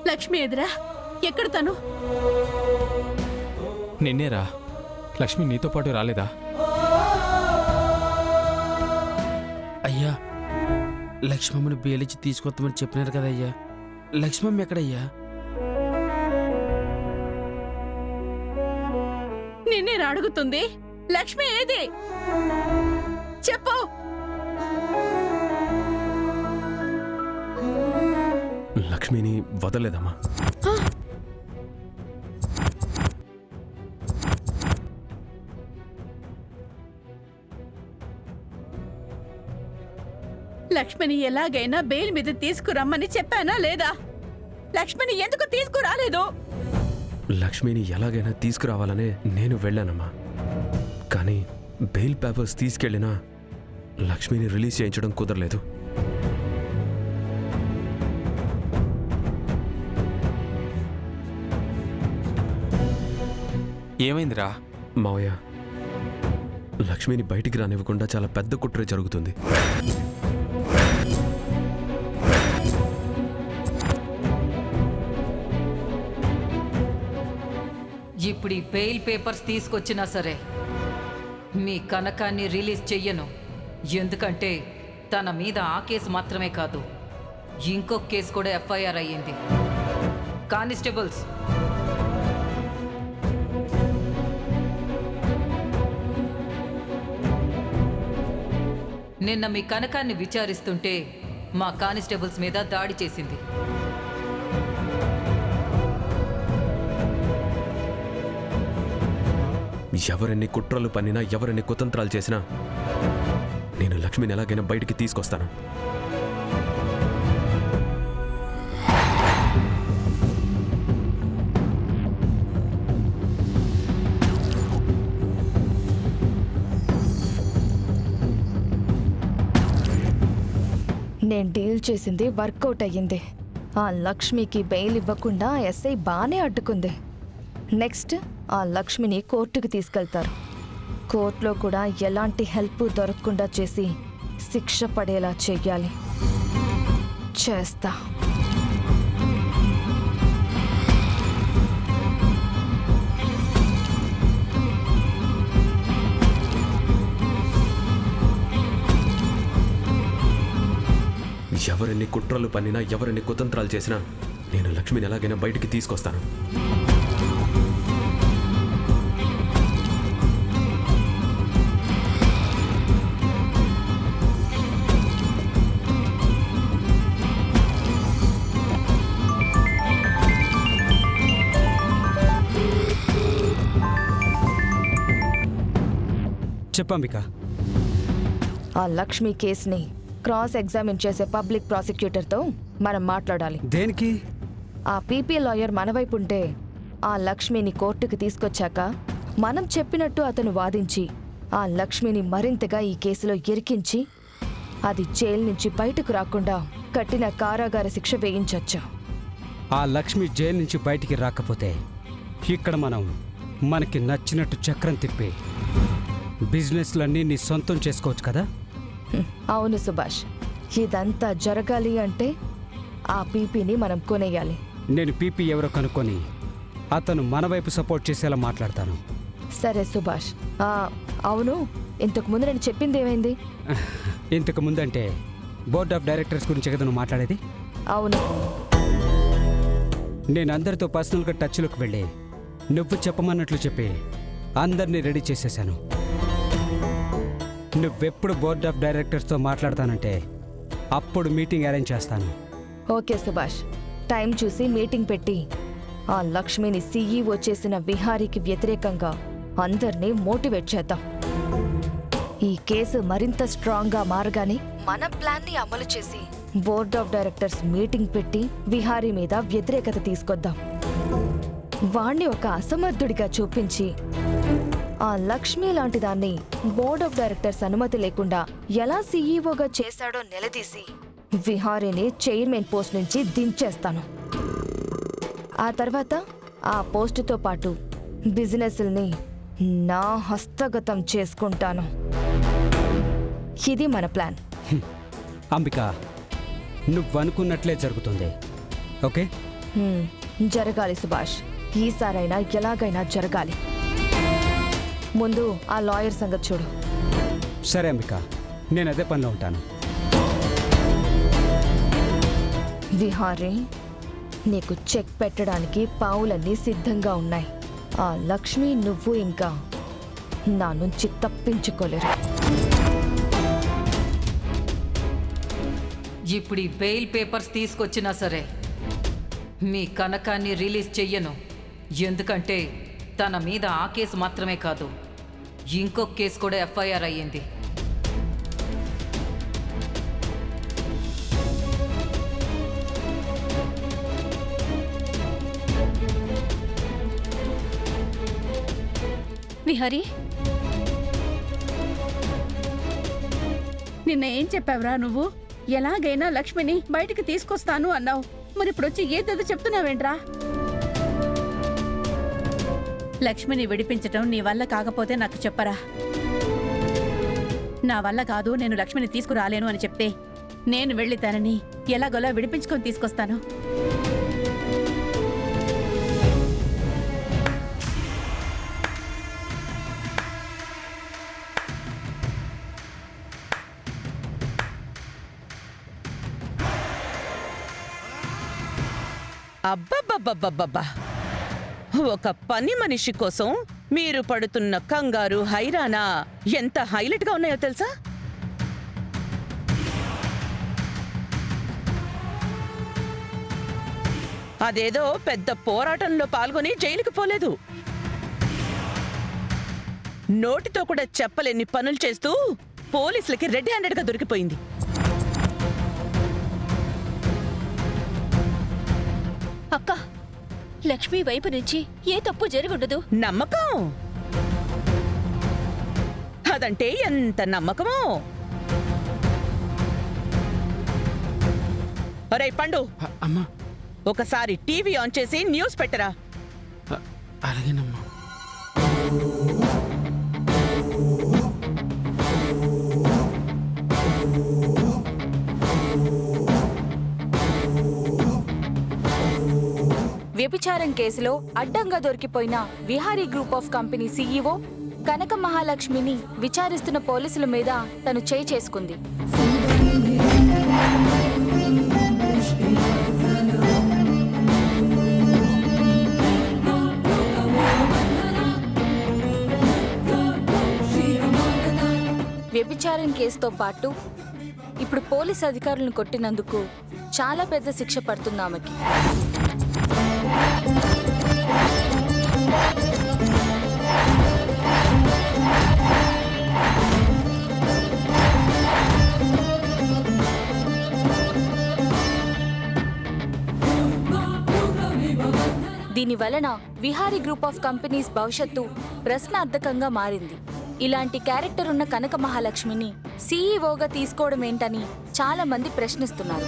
లక్ష్మి ఎదురా ఎక్కడ తను? నిన్నేరా. లక్ష్మి నీతో పాటు రాలేదా? అయ్యా, లక్ష్మమ్మని బేలిచ్చి తీసుకొస్తామని చెప్పినారు కదయ్యా. లక్ష్మమ్మ ఎక్కడయ్యా? నిన్నేరా అడుగుతుంది. లక్ష్మి ఏది చెప్పు. లక్ష్మిని వదలలేదమ్మా. లక్ష్మిని ఎలాగైనా బెయిల్ మీద తీసుకురమ్మని చెప్పానా లేదా? లక్ష్మిని ఎందుకు తీసుకురాలేదు? లక్ష్మిని ఎలాగైనా తీసుకురావాలనే నేను వెళ్ళానమ్మా. కానీ బెయిల్ పేపర్స్ తీసుకెళ్ళినా లక్ష్మిని రిలీజ్ చేయించడం కుదరలేదు. ఏమైందిరా? మావయ్య, లక్ష్మిని బయటికి రానివ్వకుండా చాలా పెద్ద కుట్ర జరుగుతుంది. ఇప్పుడు ఈ బెయిల్ పేపర్స్ తీసుకొచ్చినా సరే మీ కనకాన్ని రిలీజ్ చెయ్యను. ఎందుకంటే తన మీద ఆ కేసు మాత్రమే కాదు, ఇంకొక కేసు కూడా ఎఫ్ఐఆర్ అయ్యింది. కానిస్టేబుల్స్, నిన్న మీ కనకాన్ని విచారిస్తుంటే మా కానిస్టేబుల్స్ మీద దాడి చేసింది. ఎవరెన్ని కుట్రలు పన్నినా, ఎవరెన్ని కుతంత్రాలు చేసినా నేను లక్ష్మిని ఎలాగైనా బయటికి తీసుకొస్తాను. నేను డీల్ చేసింది వర్కౌట్ అయ్యింది. ఆ లక్ష్మికి బెయిల్ ఇవ్వకుండా ఎస్ఐ బానే అడ్డుకుంది. నెక్స్ట్ ఆ లక్ష్మిని కోర్టుకు తీసుకెళ్తారు. కోర్టులో కూడా ఎలాంటి హెల్ప్ దొరకకుండా చేసి శిక్ష పడేలా చెయ్యాలి. చేస్తా. ఎవరెన్ని కుట్రలు పన్నినా, ఎవరెన్ని కుతంత్రాలు చేసినా నేను లక్ష్మిని ఎలాగైనా బయటికి తీసుకొస్తాను. చెప్పంబిక. ఆ లక్ష్మి కేసుని క్రాస్ ఎగ్జామిన్ చేసే పబ్లిక్ ప్రాసిక్యూటర్తో మనం మాట్లాడాలి. దేనికి? ఆ పీపీ లాయర్ మన వైపు ఉంటే ఆ లక్ష్మిని కోర్టుకు తీసుకొచ్చాక మనం చెప్పినట్టు అతను వాదించి ఆ లక్ష్మిని మరింతగా ఈ కేసులో ఇరికించి అది జైలు నుంచి బయటకు రాకుండా కఠిన కారాగార శిక్ష వేయించొచ్చు. ఆ లక్ష్మి జైలు నుంచి బయటికి రాకపోతే ఇక్కడ మనకి నచ్చినట్టు చక్రం తిప్పి బిజినెస్లన్నీ నీ సొంతం చేసుకోవచ్చు కదా? అవును సుభాష్, ఇదంతా జరగాలి అంటే ఆ పీపీని మనం కొనేయాలి. నేను పీపీ ఎవరో కనుక్కొని అతను మన వైపు సపోర్ట్ చేసేలా మాట్లాడతాను. సరే సుభాష్. అవును, ఇంతకు ముందు నేను చెప్పింది ఏమైంది? ఇంతకు ముందంటే బోర్డ్ ఆఫ్ డైరెక్టర్స్ గురించి కదా నువ్వు మాట్లాడేది? అవును. నేను అందరితో పర్సనల్గా టచ్లోకి వెళ్ళి నువ్వు చెప్పమన్నట్లు చెప్పి అందరినీ రెడీ చేసేసాను. నువ్వెప్పుడు బోర్డ్ ఆఫ్ డైరెక్టర్స్తో మాట్లాడతానంటే అప్పుడు మీటింగ్ అరేంజ్ చేస్తాను. ఓకే సుభాష్, టైం చూసి మీటింగ్ పెట్టి ఆ లక్ష్మిని సీఈఓ చేసిన విహారీకి వ్యతిరేకంగా అందర్నీ మోటివేట్ చేద్దాం. ఈ కేసు మరింత స్ట్రాంగ్గా మారగానే మన ప్లాన్ని అమలు చేసి బోర్డ్ ఆఫ్ డైరెక్టర్స్ మీటింగ్ పెట్టి విహారీ మీద వ్యతిరేకత తీసుకొద్దాం. వాణ్ణి ఒక అసమర్థుడిగా చూపించి ఆ లక్ష్మి లాంటి దాన్ని బోర్డ్ ఆఫ్ డైరెక్టర్స్ అనుమతి లేకుండా ఎలా సీఈఓగా చేశాడో నిలదీసి విహారీని చైర్మన్ పోస్ట్ నుంచి దించేస్తాను. ఆ తర్వాత ఆ పోస్టుతో పాటు బిజినెస్ల్ని నా హస్తగతం చేసుకుంటాను. ఇది మన ప్లాన్. అంబిక, నువ్వనుకున్నట్లే జరుగుతుంది. ఓకే, జరగాలి సుభాష్. ఈసారైనా ఎలాగైనా జరగాలి. ముందు ఆ లాయర్ సంగతి చూడు. సరే అంబిక, నేను అదే పనిలో ఉంటాను. విహారీ, నీకు చెక్ పెట్టడానికి పావులన్నీ సిద్ధంగా ఉన్నాయి. ఆ లక్ష్మి నువ్వు ఇంకా నా నుంచి తప్పించుకోలేరు. ఇప్పుడు ఈ బెయిల్ పేపర్స్ తీసుకొచ్చినా సరే మీ కనకాన్ని రిలీజ్ చెయ్యను. ఎందుకంటే తన మీద ఆ కేసు మాత్రమే కాదు, ఇంకొక కేసు కూడా ఎఫ్ఐఆర్ అయ్యింది. విహారీ, నిన్న ఏం చెప్పావురా నువ్వు? ఎలాగైనా లక్ష్మిని బయటికి తీసుకొస్తాను అన్నావు. మరి ఇప్పుడు వచ్చి ఏదేదో చెప్తున్నావేంట్రా? లక్ష్మిని విడిపించటం నీ వల్ల కాకపోతే నాకు చెప్పరా. నా వల్ల కాదు, నేను లక్ష్మిని తీసుకురాలేను అని చెప్తే నేను వెళ్ళి తనని ఎలాగోలా విడిపించుకొని తీసుకొస్తాను. అబ్బబ్బబ్బబ్బబ్బా! ఒక పని మనిషి కోసం మీరు పడుతున్న కంగారు, హైరానా ఎంత హైలైట్గా ఉన్నాయో తెలుసా? అదేదో పెద్ద పోరాటంలో పాల్గొని జైలుకి పోలేదు. నోటితో కూడా చెప్పలేని పనులు చేస్తూ పోలీసులకి రెడ్ హ్యాండెడ్గా దొరికిపోయింది. అక్క, లక్ష్మి వైపు నుంచి ఏ తప్పు జరుగుండదు. నమ్మకం, అదంటే ఎంత నమ్మకమో! ఒరేయ్ పండు, అమ్మా. ఒకసారి టీవీ ఆన్ చేసి న్యూస్ పెట్టరా. అలాగేనమ్మా. వ్యభిచారం కేసులో అడ్డంగా దొరికిపోయిన Vihari group of company CEO Kanaka మహాలక్ష్మిని విచారిస్తున్న పోలీసుల మీద తను చేయి చేసుకుంది. వ్యభిచారం కేసుతో పాటు ఇప్పుడు పోలీస్ అధికారులను కొట్టినందుకు చాలా పెద్ద శిక్ష పడుతుంది ఆమెకి. దీని వలన విహారీ గ్రూప్ ఆఫ్ కంపెనీస్ భవిష్యత్తు ప్రశ్నార్థకంగా మారింది. ఇలాంటి క్యారెక్టర్ ఉన్న కనక మహాలక్ష్మిని సీఈఓగా తీసుకోవడం ఏంటని చాలా మంది ప్రశ్నిస్తున్నారు.